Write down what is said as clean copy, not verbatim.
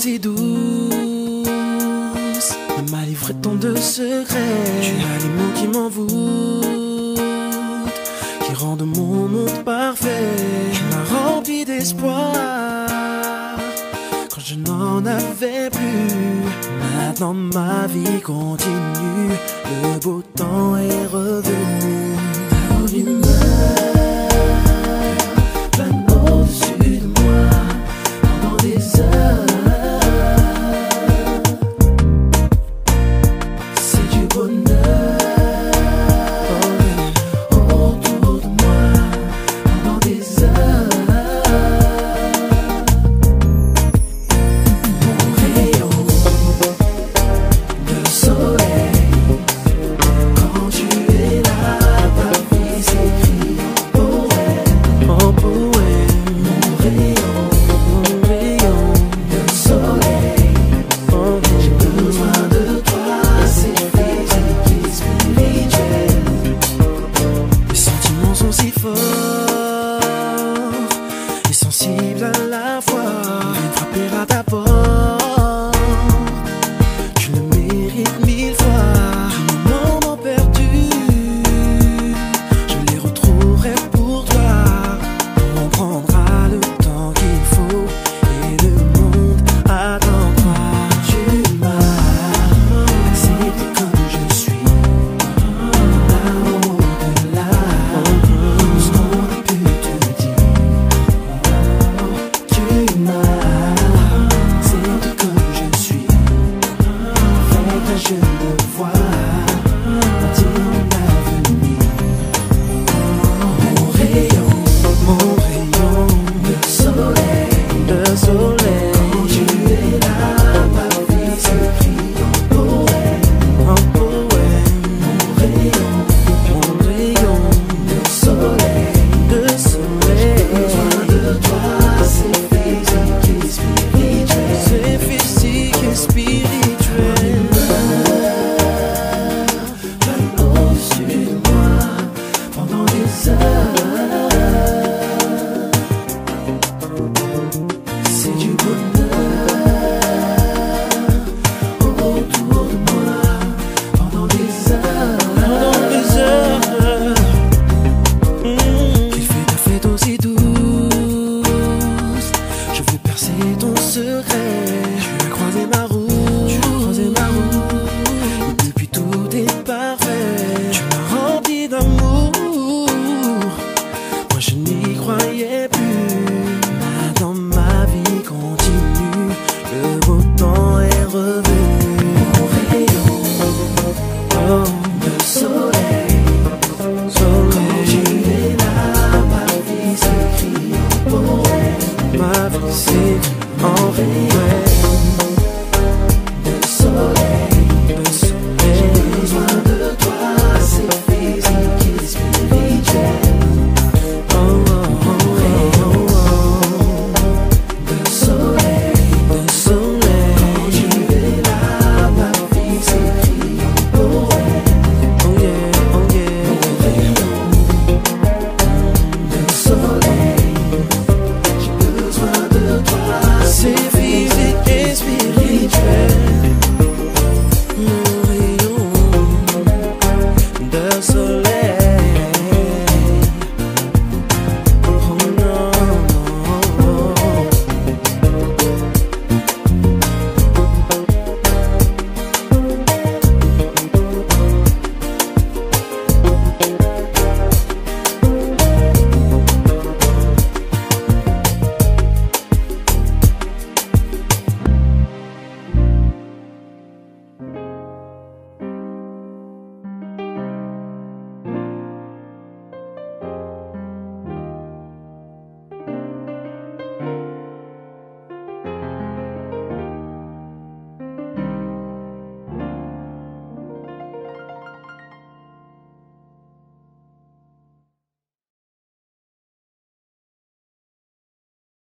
si douce ne m'a livré tant de secrets. Tu as les mots qui m'envoûtent, qui rendent mon monde parfait. Tu m'as rempli d'espoir quand je n'en avais plus. Maintenant ma vie continue, le beau temps est revenu. Ta rumeur plane au-dessus de moi pendant des heures. C'est du bonheur.